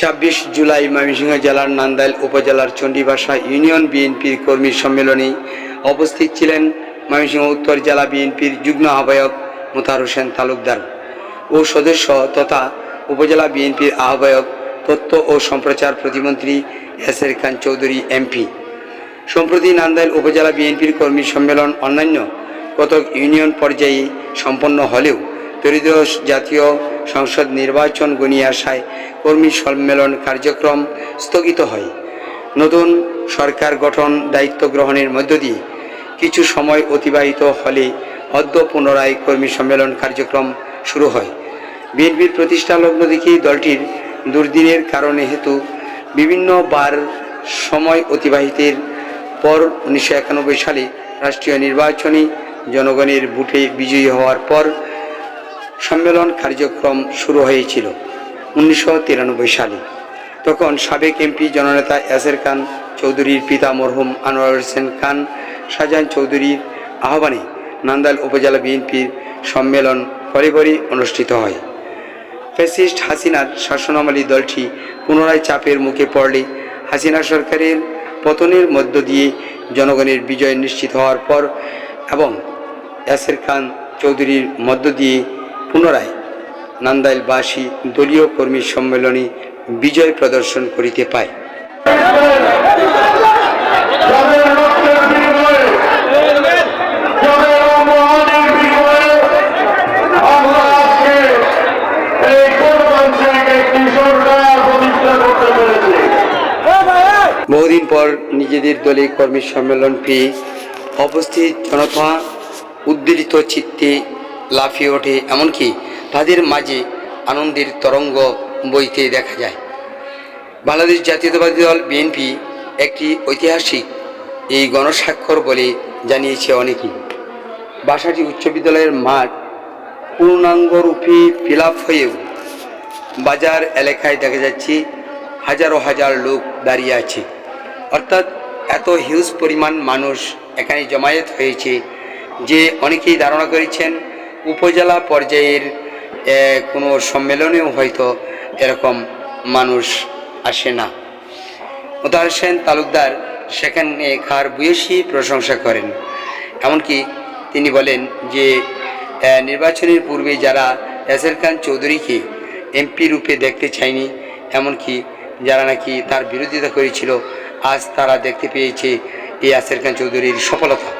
26 জুলাই ময়মনসিংহ জেলার নান্দাইল উপজেলার চণ্ডীভাষা ইউনিয়ন বিএনপির কর্মী সম্মেলনে উপস্থিত ছিলেন ময়মনসিংহ উত্তর জেলা বিএনপির যুগ্ম আহ্বায়ক মোতাহার হোসেন তালুকদার ও সদস্য তথা উপজেলা বিএনপির আহ্বায়ক তথ্য ও সম্প্রচার প্রতিমন্ত্রী এসের খান চৌধুরী এমপি। সম্প্রতি নান্দাইল উপজেলা বিএনপির কর্মী সম্মেলন অন্যান্য কতক ইউনিয়ন পর্যায়ে সম্পন্ন হলেও ত্রয়োদশ জাতীয় সংসদ নির্বাচন ঘনিয়ে আসায় কর্মী সম্মেলন কার্যক্রম স্থগিত হয়। নতুন সরকার গঠন দায়িত্ব গ্রহণের মধ্য দিয়ে কিছু সময় অতিবাহিত হলে অদ্য পুনরায় কর্মী সম্মেলন কার্যক্রম শুরু হয়। বিএনপির প্রতিষ্ঠা লগ্ন থেকেই দলটির দুর্দিনের কারণে হেতু বিভিন্নবার সময় অতিবাহিতের পর 1991 সালে রাষ্ট্রীয় নির্বাচনে জনগণের ভোটে বিজয়ী হওয়ার পর সম্মেলন কার্যক্রম শুরু হয়েছিল 1993 সালে। তখন সাবেক এমপি জননেতা এসের খান চৌধুরীর পিতা মরহুম আনোয়ার হোসেন খান শাহজাহান চৌধুরীর আহ্বানে নান্দাইল উপজেলা বিএনপির সম্মেলন পরে অনুষ্ঠিত হয়। ফ্যাসিস্ট হাসিনার শাসনামলী দলটি পুনরায় চাপের মুখে পড়লে হাসিনা সরকারের পতনের মধ্য দিয়ে জনগণের বিজয় নিশ্চিত হওয়ার পর এবং এসের খান চৌধুরীর মধ্য দিয়ে পুনরায় নান্দাইলবাসী দলীয় কর্মী সম্মেলনে বিজয় প্রদর্শন করিতে পায়। বহুদিন পর নিজেদের দলে কর্মী সম্মেলন পেয়ে উপস্থিত জনতা উদ্বেলিত চিত্তে লাফিয়ে ওঠে, এমনকি তাদের মাঝে আনন্দের তরঙ্গ বইতে দেখা যায়। বাংলাদেশ জাতীয়তাবাদী দল বিএনপি একটি ঐতিহাসিক এই গণস্বাক্ষর বলে জানিয়েছে অনেকেই। বাসাটি উচ্চ বিদ্যালয়ের মাঠ পূর্ণাঙ্গরূপে ফিল আপ হয়েও বাজার এলাকায় দেখা যাচ্ছে হাজারো হাজার লোক দাঁড়িয়ে আছে। অর্থাৎ এত হিউজ পরিমাণ মানুষ এখানে জমায়েত হয়েছে যে অনেকেই ধারণা করেছেন উপজেলা পর্যায়ের কোনো সম্মেলনেও হয়তো এরকম মানুষ আসে না। মোতাহার হোসেন তালুকদার সেখানে খার ভূয়সী প্রশংসা করেন। এমনকি তিনি বলেন যে নির্বাচনের পূর্বে যারা এসের খান চৌধুরীকে এমপি রূপে দেখতে চায়নি, এমনকি যারা নাকি তার বিরোধিতা করেছিল, আজ তারা দেখতে পেয়েছে এই এসের খান চৌধুরীর সফলতা।